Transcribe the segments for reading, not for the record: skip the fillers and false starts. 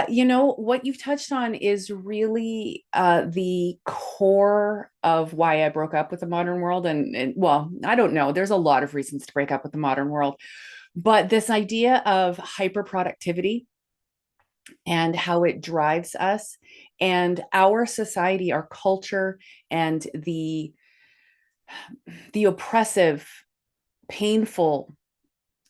What you've touched on is really the core of why I broke up with the modern world. Well, I don't know. There's a lot of reasons to break up with the modern world, but this idea of hyper productivity and how it drives us and our society, our culture, and the oppressive, painful,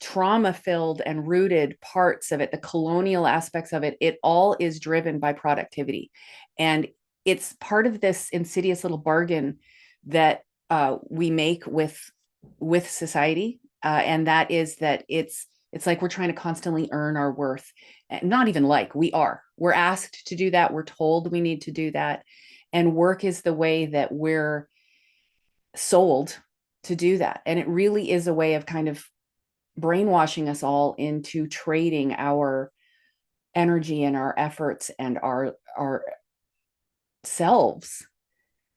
trauma filled and rooted parts of it, the colonial aspects of it, it all is driven by productivity. And it's part of this insidious little bargain that we make with society. And that is that it's like we're trying to constantly earn our worth. Not even like we're asked to do that. We're told we need to do that. And work is the way that we're sold to do that. And it really is a way of kind of brainwashing us all into trading our energy and our efforts and our selves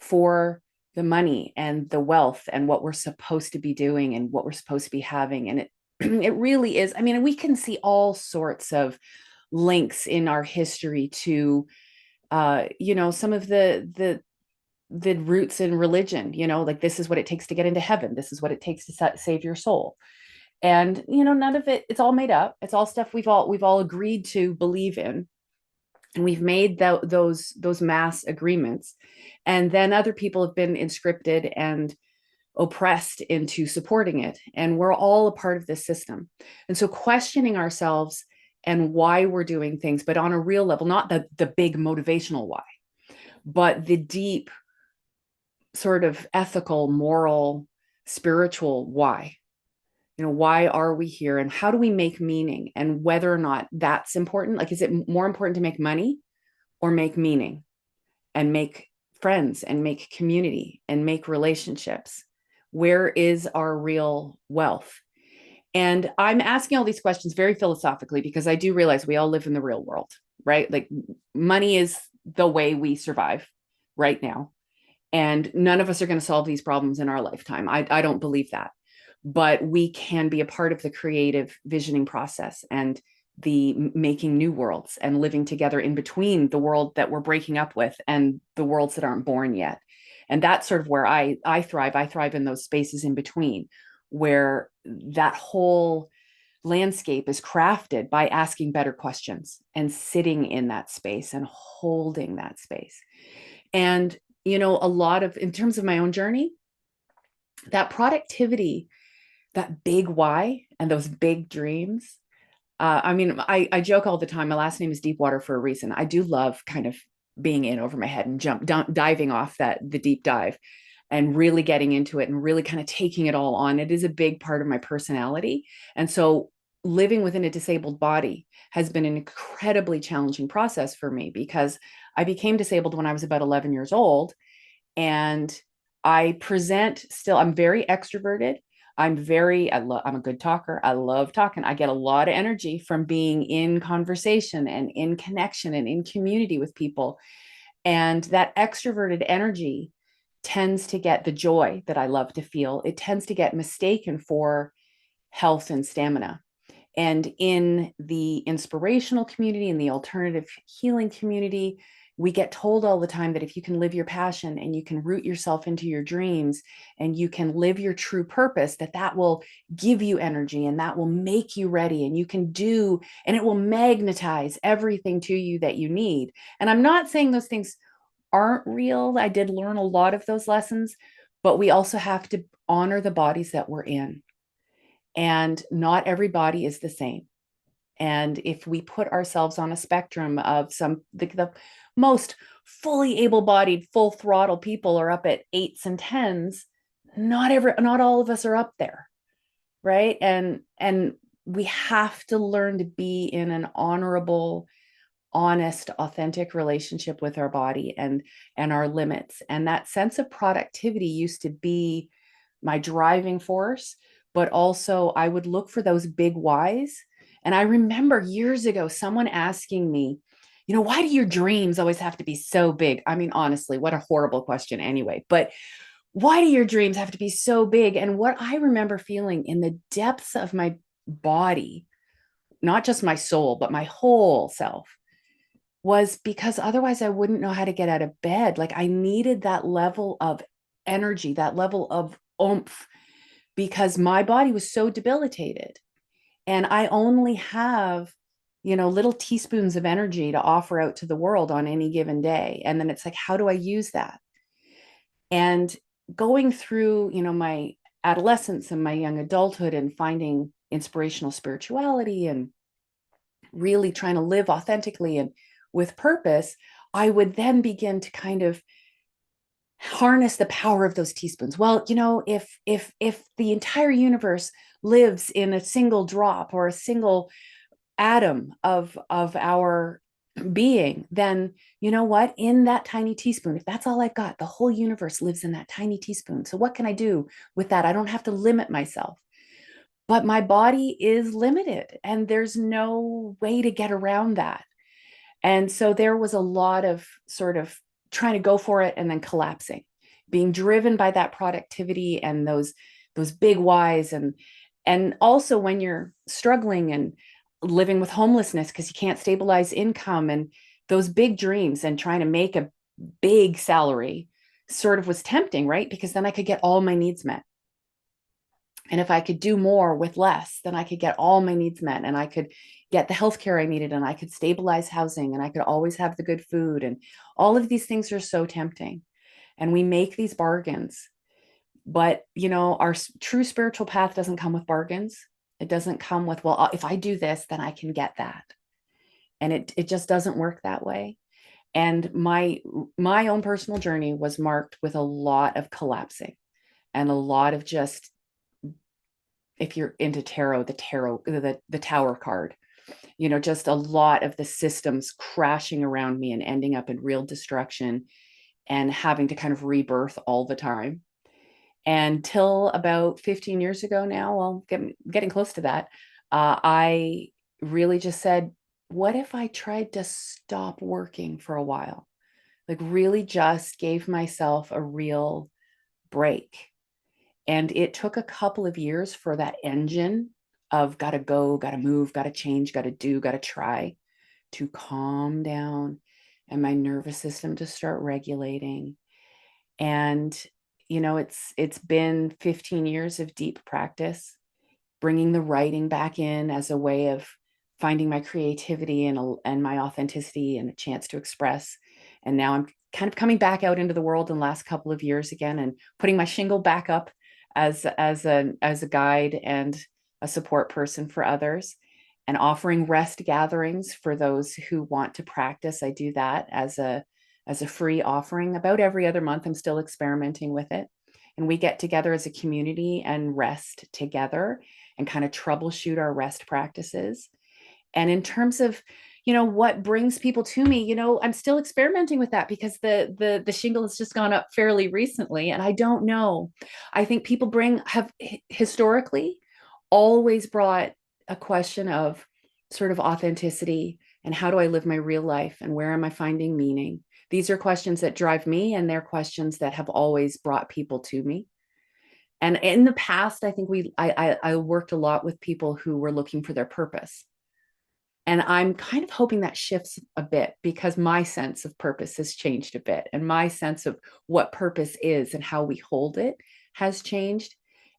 for the money and the wealth and what we're supposed to be doing and what we're supposed to be having. And it it really is. I mean, we can see all sorts of links in our history to some of the roots in religion, like this is what it takes to get into heaven, this is what it takes to save your soul. And none of it's all made up. It's all stuff we've all agreed to believe in, and we've made those mass agreements, and then other people have been inscripted and oppressed into supporting it, and we're all a part of this system. And so questioning ourselves and why we're doing things, but on a real level, not the big motivational why, but the deep sort of ethical, moral, spiritual why. Why are we here and how do we make meaning, and whether or not that's important. Like, is it more important to make money or make meaning and make friends and make community and make relationships? Where is our real wealth? And I'm asking all these questions very philosophically because I do realize we all live in the real world, right? Like, money is the way we survive right now. And none of us are going to solve these problems in our lifetime. I don't believe that. But we can be a part of the creative visioning process and the making new worlds and living together in between the world that we're breaking up with and the worlds that aren't born yet. And that's sort of where I thrive. I thrive in those spaces in between, where that whole landscape is crafted by asking better questions and sitting in that space and holding that space. And a lot of, in terms of my own journey, that productivity, that big why, and those big dreams. I mean, I joke all the time. My last name is Deepwater for a reason. I do love kind of being in over my head and diving off the deep dive and really getting into it and really kind of taking it all on. It is a big part of my personality. And so living within a disabled body has been an incredibly challenging process for me, because I became disabled when I was about 11 years old. And I'm very extroverted. I'm a good talker. I love talking. I get a lot of energy from being in conversation and in connection and in community with people. And that extroverted energy tends to get the joy that I love to feel. It tends to get mistaken for health and stamina. And in the inspirational community, in the alternative healing community, we get told all the time that if you can live your passion and you can root yourself into your dreams and you can live your true purpose, that will give you energy and that will make you ready, and you can do, and it will magnetize everything to you that you need. And I'm not saying those things aren't real. I did learn a lot of those lessons, but we also have to honor the bodies that we're in. And not everybody is the same. And if we put ourselves on a spectrum of the most fully able-bodied, full throttle people are up at 8s and 10s, not all of us are up there, right? And we have to learn to be in an honorable, honest, authentic relationship with our body and our limits. And that sense of productivity used to be my driving force, but also I would look for those big whys. And I remember years ago someone asking me, why do your dreams always have to be so big? I mean, honestly, what a horrible question anyway. But why do your dreams have to be so big? And what I remember feeling in the depths of my body, not just my soul, but my whole self, was because otherwise I wouldn't know how to get out of bed. Like I needed that level of energy, that level of oomph, because my body was so debilitated. And I only have, little teaspoons of energy to offer out to the world on any given day. And then it's like, how do I use that? And going through, my adolescence and my young adulthood and finding inspirational spirituality and really trying to live authentically and with purpose, I would then begin to kind of harness the power of those teaspoons. Well, if the entire universe lives in a single drop or a single atom of our being, then you know what? In that tiny teaspoon, if that's all I've got, the whole universe lives in that tiny teaspoon. So what can I do with that? I don't have to limit myself. But my body is limited and there's no way to get around that. And so there was a lot of sort of trying to go for it and then collapsing, being driven by that productivity and those big whys. And also when you're struggling and living with homelessness because you can't stabilize income and those big dreams and trying to make a big salary sort of was tempting, right? Because then I could get all my needs met. And if I could do more with less, then I could get all my needs met and I could get the healthcare I needed and I could stabilize housing and I could always have the good food. And all of these things are so tempting. And we make these bargains. But, our true spiritual path doesn't come with bargains. It doesn't come with, well, if I do this, then I can get that. And it just doesn't work that way. And my own personal journey was marked with a lot of collapsing and a lot of just, if you're into tarot, the tower card, just a lot of the systems crashing around me and ending up in real destruction and having to kind of rebirth all the time. Until about 15 years ago now, well, getting close to that, I really just said, what if I tried to stop working for a while? Like, really just gave myself a real break. And it took a couple of years for that engine of gotta go, gotta move, gotta change, gotta do, gotta try to calm down and my nervous system to start regulating. And, it's been 15 years of deep practice, bringing the writing back in as a way of finding my creativity and my authenticity and a chance to express. And now I'm kind of coming back out into the world in the last couple of years again and putting my shingle back up as a guide and a support person for others and offering rest gatherings for those who want to practice. I do that as a free offering about every other month. I'm still experimenting with it. And we get together as a community and rest together and kind of troubleshoot our rest practices. And in terms of, what brings people to me, I'm still experimenting with that because the shingle has just gone up fairly recently. And I don't know. I think people have historically always brought a question of sort of authenticity and how do I live my real life and where am I finding meaning? These are questions that drive me, and they're questions that have always brought people to me. And in the past, I think I worked a lot with people who were looking for their purpose. And I'm kind of hoping that shifts a bit because my sense of purpose has changed a bit. And my sense of what purpose is and how we hold it has changed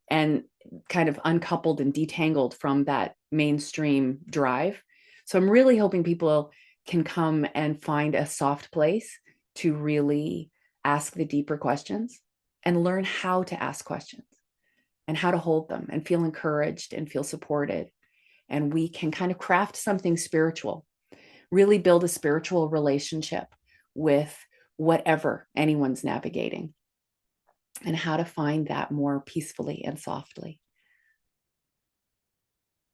and kind of uncoupled and detangled from that mainstream drive. So I'm really hoping people can come and find a soft place to really ask the deeper questions and learn how to ask questions and how to hold them and feel encouraged and feel supported. And we can kind of craft something spiritual, really build a spiritual relationship with whatever anyone's navigating, and how to find that more peacefully and softly.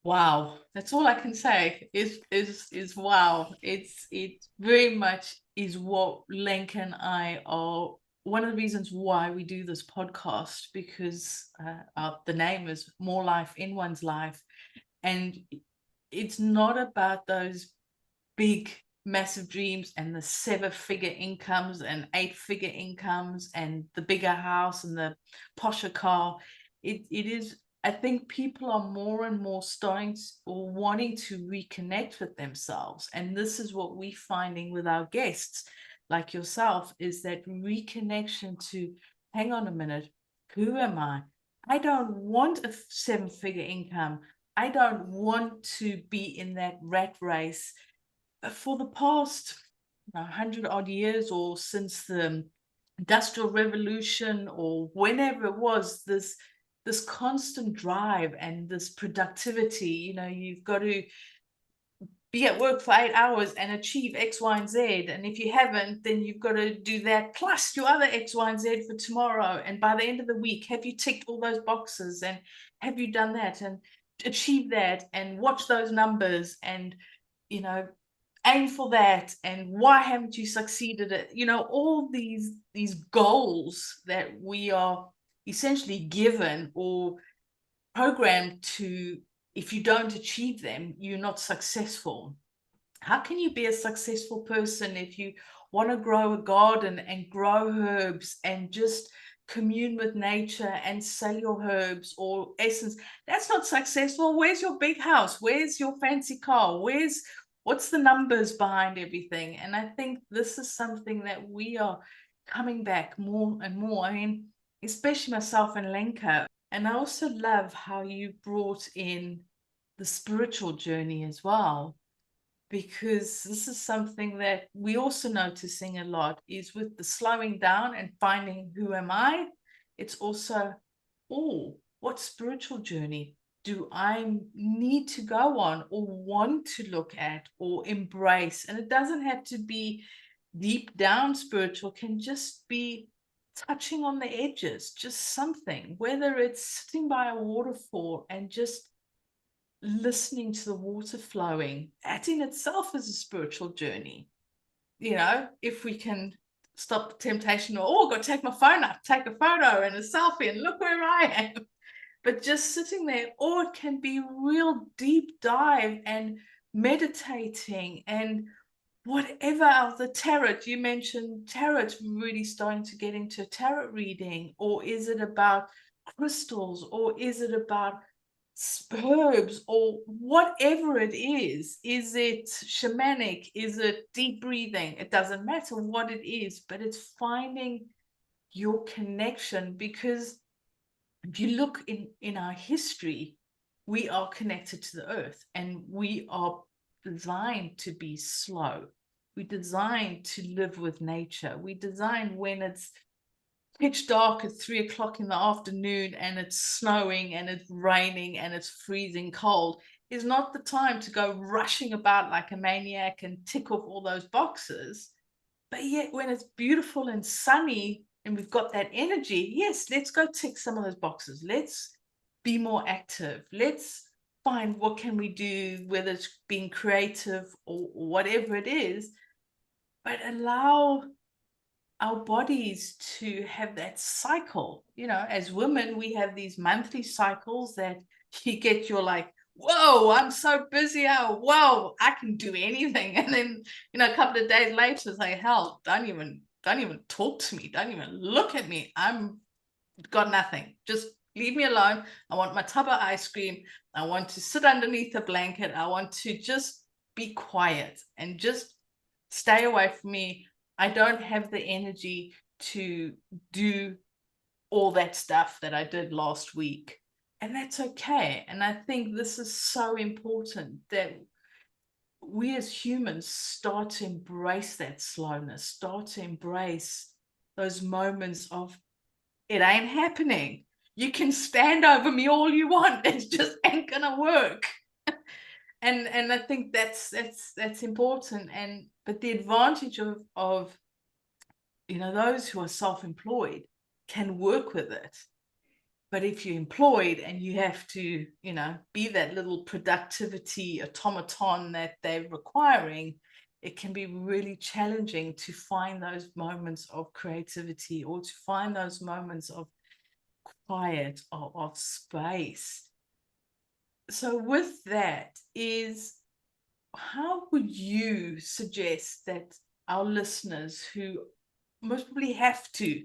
Wow, that's all I can say is wow. It very much is what Lenk and I are one of the reasons why we do this podcast, because the name is More Life in One's Life. And it's not about those big, massive dreams and the 7-figure incomes and 8-figure incomes and the bigger house and the posher car. It is I think people are more and more starting or wanting to reconnect with themselves. And this is what we're finding with our guests, like yourself, is that reconnection to, hang on a minute, who am I? I don't want a 7-figure income. I don't want to be in that rat race. For the past 100 odd years, or since the Industrial Revolution, or whenever it was, this constant drive and this productivity, you've got to be at work for 8 hours and achieve X, Y, and Z. And if you haven't, then you've got to do that plus your other X, Y, and Z for tomorrow. And by the end of the week, have you ticked all those boxes? And have you done that and achieved that and watch those numbers and, aim for that? And why haven't you succeeded at, all these goals that we are essentially given or programmed to, if you don't achieve them, you're not successful. How can you be a successful person if you want to grow a garden and grow herbs and just commune with nature and sell your herbs or essence? That's not successful. Where's your big house? Where's your fancy car? What's the numbers behind everything? And I think this is something that we are coming back more and more. I mean, especially myself and Lenka. And I also love how you brought in the spiritual journey as well, because this is something that we also noticing a lot is with the slowing down and finding who am I. It's also, oh, what spiritual journey do I need to go on or want to look at or embrace? And it doesn't have to be deep down spiritual, can just be touching on the edges, just something, whether it's sitting by a waterfall and just listening to the water flowing. That in itself is a spiritual journey. If we can stop the temptation, or go take my phone up, take a photo and a selfie and look where I am. But just sitting there, or it can be real deep dive and meditating and whatever else. The tarot, you mentioned tarot, really starting to get into tarot reading, or is it about crystals, or is it about herbs, or whatever it is it shamanic, is it deep breathing? It doesn't matter what it is, but it's finding your connection. Because if you look in our history, we are connected to the earth, and we are designed to be slow. We're designed to live with nature. We designed when it's pitch dark at 3 o'clock in the afternoon and it's snowing and it's raining and it's freezing cold, is not the time to go rushing about like a maniac and tick off all those boxes. But yet when it's beautiful and sunny and we've got that energy, yes, let's go tick some of those boxes. Let's be more active. Let's find what can we do, whether it's being creative or whatever it is, but allow our bodies to have that cycle. As women, we have these monthly cycles that you get, you're like, whoa, I'm so busy. Oh, whoa, I can do anything. And then, a couple of days later, it's like, hell, don't even talk to me. Don't even look at me. I'm got nothing. Just leave me alone. I want my tub of ice cream. I want to sit underneath a blanket. I want to just be quiet and just stay away from me. I don't have the energy to do all that stuff that I did last week. And that's okay. And I think this is so important that we as humans start to embrace that slowness, start to embrace those moments of, it ain't happening. You can stand over me all you want. It just ain't gonna work. And I think that's important. But the advantage of those who are self-employed can work with it. But if you're employed and you have to, be that little productivity automaton that they're requiring, it can be really challenging to find those moments of creativity, or to find those moments of quiet, of space. So with that, how would you suggest that our listeners, who most probably have to,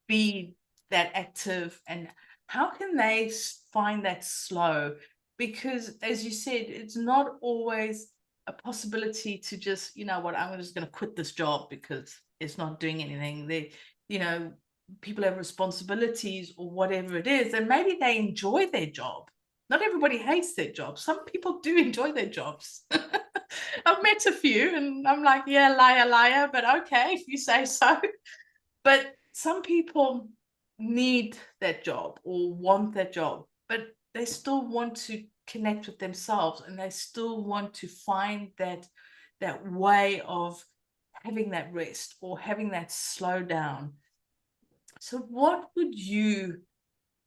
be that active and how can they find that slow? Because as you said, it's not always a possibility to just, you know what, I'm just going to quit this job because it's not doing anything. They, you know, people have responsibilities or whatever it is, and maybe they enjoy their job. Not everybody hates their job. Some people do enjoy their jobs. I've met a few and I'm like, yeah, liar, liar, but okay, if you say so. But some people need that job or want that job, but they still want to connect with themselves, and they still want to find that way of having that rest or having that slow down. So what would you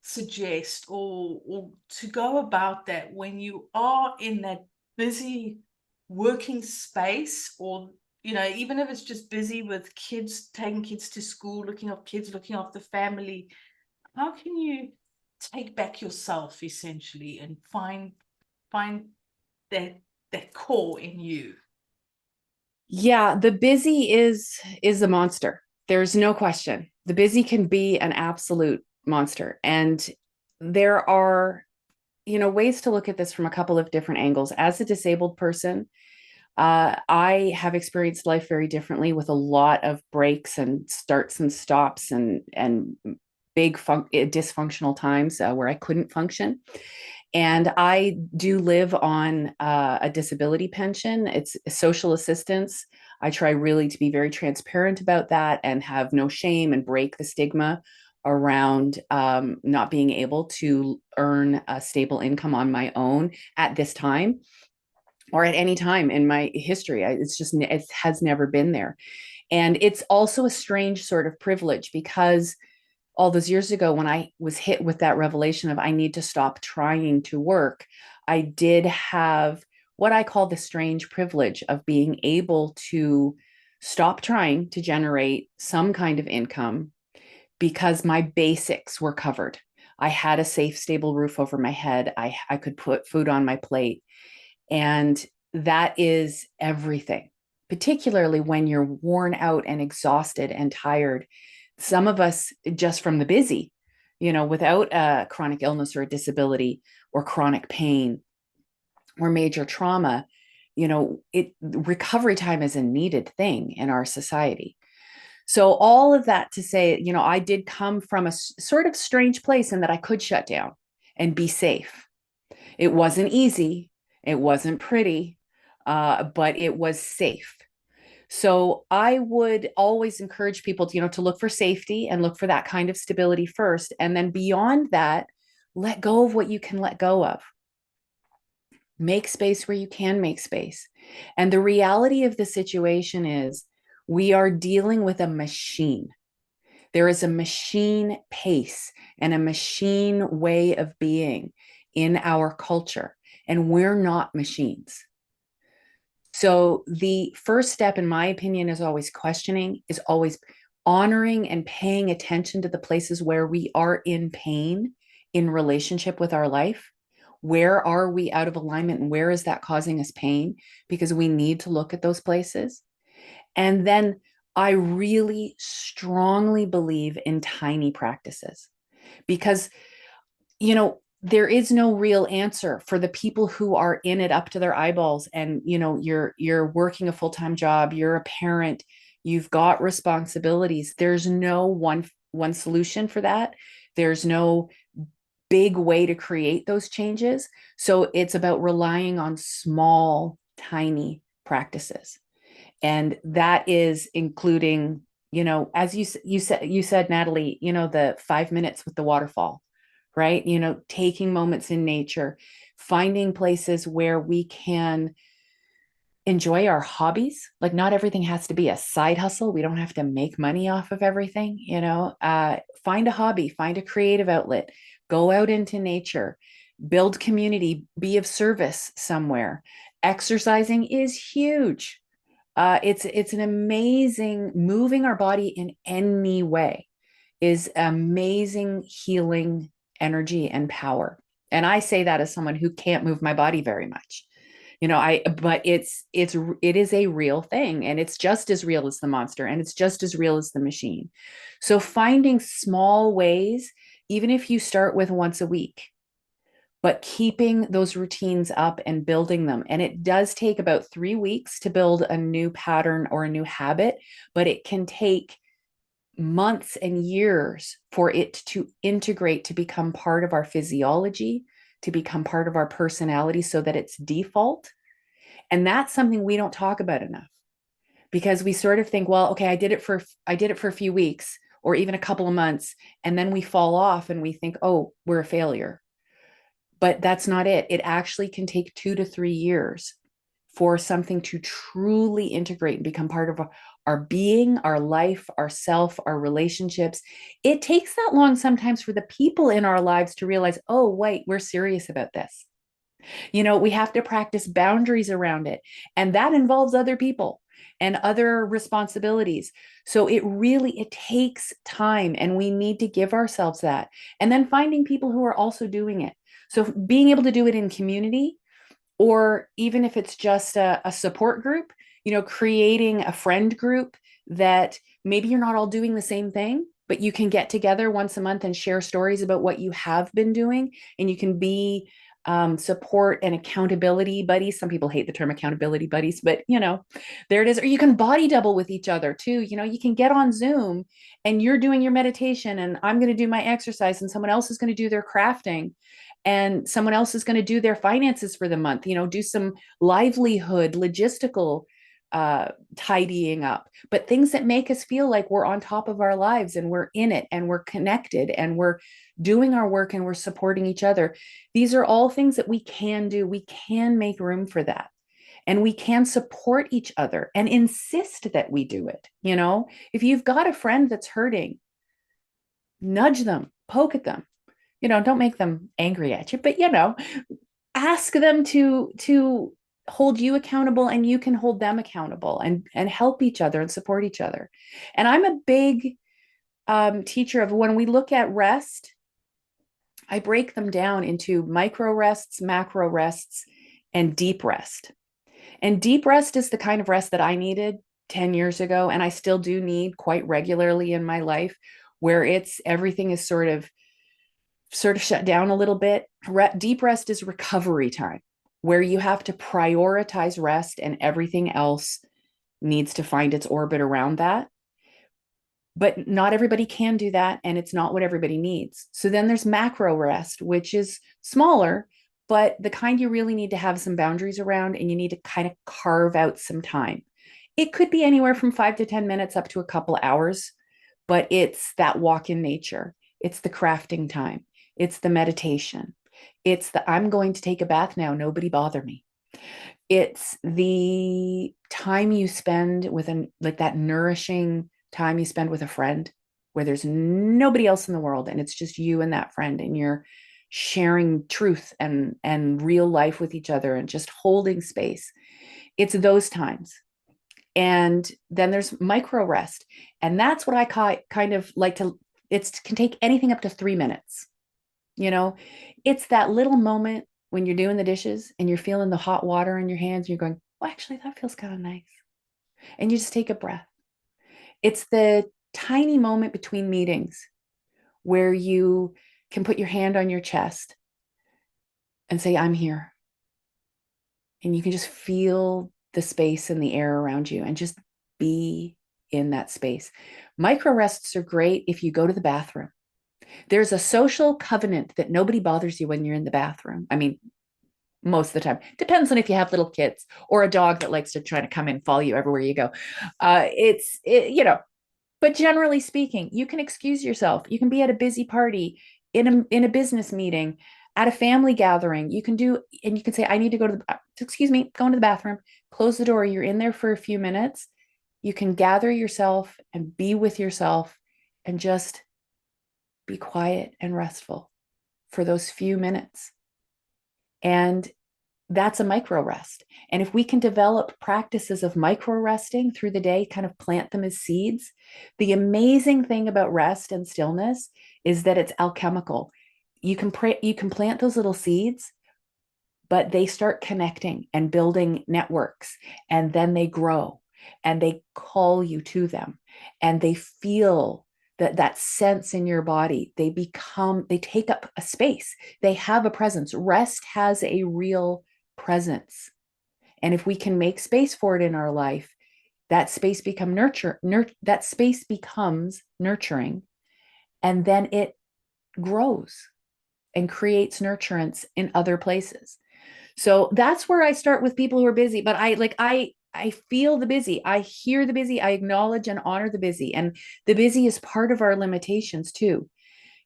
suggest, or to go about that when you are in that busy working space, or even if it's just busy with kids, taking kids to school, looking after kids, looking after family? How can you take back yourself essentially and find that core in you? Yeah, the busy is a monster. There's no question. The busy can be an absolute monster. And there are, ways to look at this from a couple of different angles. As a disabled person, I have experienced life very differently, with a lot of breaks and starts and stops and big dysfunctional times where I couldn't function. And I do live on a disability pension. It's social assistance. I try really to be very transparent about that and have no shame and break the stigma around not being able to earn a stable income on my own at this time or at any time in my history. It has never been there. And it's also a strange sort of privilege, because all those years ago, when I was hit with that revelation of I need to stop trying to work, I did have what I call the strange privilege of being able to stop trying to generate some kind of income because my basics were covered. I had a safe, stable roof over my head. I could put food on my plate. And that is everything, particularly when you're worn out and exhausted and tired. Some of us, just from the busy, without a chronic illness or a disability or chronic pain or major trauma, recovery time is a needed thing in our society. So all of that to say, I did come from a sort of strange place in that I could shut down and be safe. It wasn't easy. It wasn't pretty, but it was safe. So I would always encourage people to look for safety and look for that kind of stability first. And then beyond that, let go of what you can let go of. Make space where you can make space. And the reality of the situation is we are dealing with a machine. There is a machine pace and a machine way of being in our culture, and we're not machines. So the first step, in my opinion, is always questioning, is always honoring and paying attention to the places where we are in pain in relationship with our life. Where are we out of alignment, and where is that causing us pain? Because we need to look at those places. And then I really strongly believe in tiny practices, because, there is no real answer for the people who are in it up to their eyeballs. And, you're working a full-time job, you're a parent, you've got responsibilities. There's no one solution for that. There's no big way to create those changes. So it's about relying on small, tiny practices. And that is including, as you said, Natalie, the 5 minutes with the waterfall, right? Taking moments in nature, finding places where we can enjoy our hobbies. Like, not everything has to be a side hustle. We don't have to make money off of everything. Find a hobby, find a creative outlet, go out into nature, build community, be of service somewhere. Exercising is huge. It's an amazing, moving our body in any way is amazing healing energy and power. And I say that as someone who can't move my body very much. But it is a real thing, and it's just as real as the monster, and it's just as real as the machine. So finding small ways even if you start with once a week, but keeping those routines up and building them. And it does take about 3 weeks to build a new pattern or a new habit, but it can take months and years for it to integrate, to become part of our physiology, to become part of our personality so that it's default. And that's something we don't talk about enough, because we sort of think, well, okay, I did it for a few weeks or even a couple of months, and then we fall off and we think, oh, we're a failure. But that's not it. It actually can take 2 to 3 years for something to truly integrate and become part of our being, our life, our self, our relationships. It takes that long sometimes for the people in our lives to realize, oh, wait, we're serious about this. We have to practice boundaries around it. And that involves other people and other responsibilities. So it takes time, and we need to give ourselves that. And then finding people who are also doing it. So being able to do it in community, or even if it's just a support group, creating a friend group that maybe you're not all doing the same thing, but you can get together once a month and share stories about what you have been doing. And you can be support and accountability buddies. Some people hate the term accountability buddies, but there it is. Or you can body double with each other too. You can get on Zoom and you're doing your meditation and I'm going to do my exercise and someone else is going to do their crafting and someone else is going to do their finances for the month, do some livelihood, logistical tidying up, but things that make us feel like we're on top of our lives and we're in it and we're connected and we're doing our work and we're supporting each other. These are all things that we can do. We can make room for that. And we can support each other and insist that we do it. If you've got a friend that's hurting, nudge them, poke at them. Don't make them angry at you, but ask them to hold you accountable, and you can hold them accountable, and help each other and support each other. And I'm a big teacher of, when we look at rest, I break them down into micro rests, macro rests, and deep rest. And deep rest is the kind of rest that I needed 10 years ago, and I still do need quite regularly in my life, where everything is sort of shut down a little bit. Deep rest is recovery time, where you have to prioritize rest and everything else needs to find its orbit around that. But not everybody can do that, and it's not what everybody needs. So then there's macro rest, which is smaller, but the kind you really need to have some boundaries around, and you need to kind of carve out some time. It could be anywhere from 5 to 10 minutes up to a couple hours, but it's that walk in nature. It's the crafting time. It's the meditation. It's the, I'm going to take a bath now, nobody bother me. It's the time you spend with like that nourishing time you spend with a friend, where there's nobody else in the world and it's just you and that friend, and you're sharing truth and real life with each other and just holding space. It's those times. And then there's micro rest, and that's what I kind of like to, it can take anything up to 3 minutes. It's that little moment when you're doing the dishes and you're feeling the hot water in your hands and you're going, oh, actually that feels kind of nice, and you just take a breath. It's the tiny moment between meetings where you can put your hand on your chest and say, I'm here. And you can just feel the space and the air around you and just be in that space. Micro rests are great if you go to the bathroom. There's a social covenant that nobody bothers you when you're in the bathroom. I mean, most of the time. Depends on if you have little kids or a dog that likes to try to come and follow you everywhere you go. But generally speaking, you can excuse yourself. You can be at a busy party, in a business meeting, at a family gathering. You can say, I need to go to excuse me, go into the bathroom, close the door. You're in there for a few minutes. You can gather yourself and be with yourself and just be quiet and restful for those few minutes. And that's a micro rest. And if we can develop practices of micro resting through the day, kind of plant them as seeds, the amazing thing about rest and stillness is that it's alchemical. You can plant those little seeds, but they start connecting and building networks, and then they grow and they call you to them, and they feel that sense in your body. They take up a space. They have a presence. Rest has a real presence. And if we can make space for it in our life, that space that space becomes nurturing, and then it grows and creates nurturance in other places. So that's where I start with people who are busy. But I feel the busy. I hear the busy. I acknowledge and honor the busy. And the busy is part of our limitations too.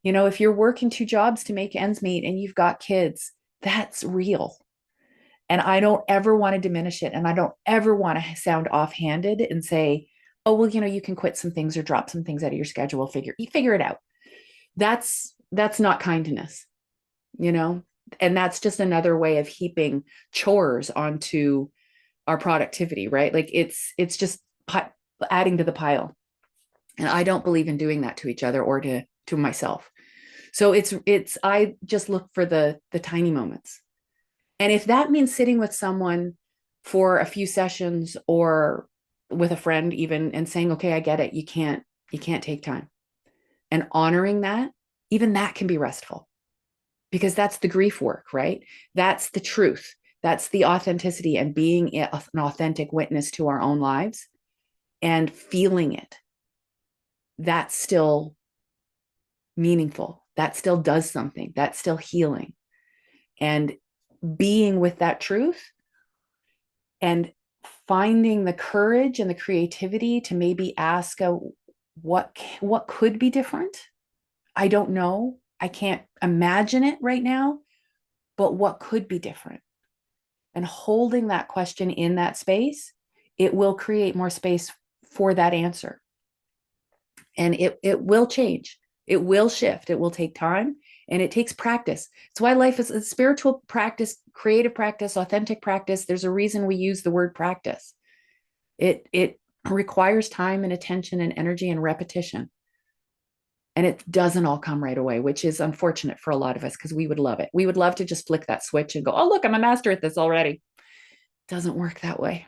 You know, if you're working two jobs to make ends meet and you've got kids, that's real. And I don't ever want to diminish it. And I don't ever want to sound offhanded and say, oh, well, you know, you can quit some things or drop some things out of your schedule. You figure it out. That's not kindness, you know? And that's just another way of heaping chores onto our productivity, right? Like it's just adding to the pile. And I don't believe in doing that to each other or to myself. So I just look for the tiny moments. And if that means sitting with someone for a few sessions or with a friend even and saying, okay, I get it. You can't take time. And honoring that, even that can be restful because that's the grief work, right? That's the truth. That's the authenticity and being an authentic witness to our own lives and feeling it. That's still meaningful. That still does something. That's still healing. And being with that truth and finding the courage and the creativity to maybe ask what could be different. I don't know. I can't imagine it right now, but what could be different? And holding that question in that space, it will create more space for that answer. And it will change. It will shift. It will take time and it takes practice. It's why life is a spiritual practice, creative practice, authentic practice. There's a reason we use the word practice. It requires time and attention and energy and repetition. And it doesn't all come right away, which is unfortunate for a lot of us because we would love it. We would love to just flick that switch and go, oh, look, I'm a master at this already. It doesn't work that way.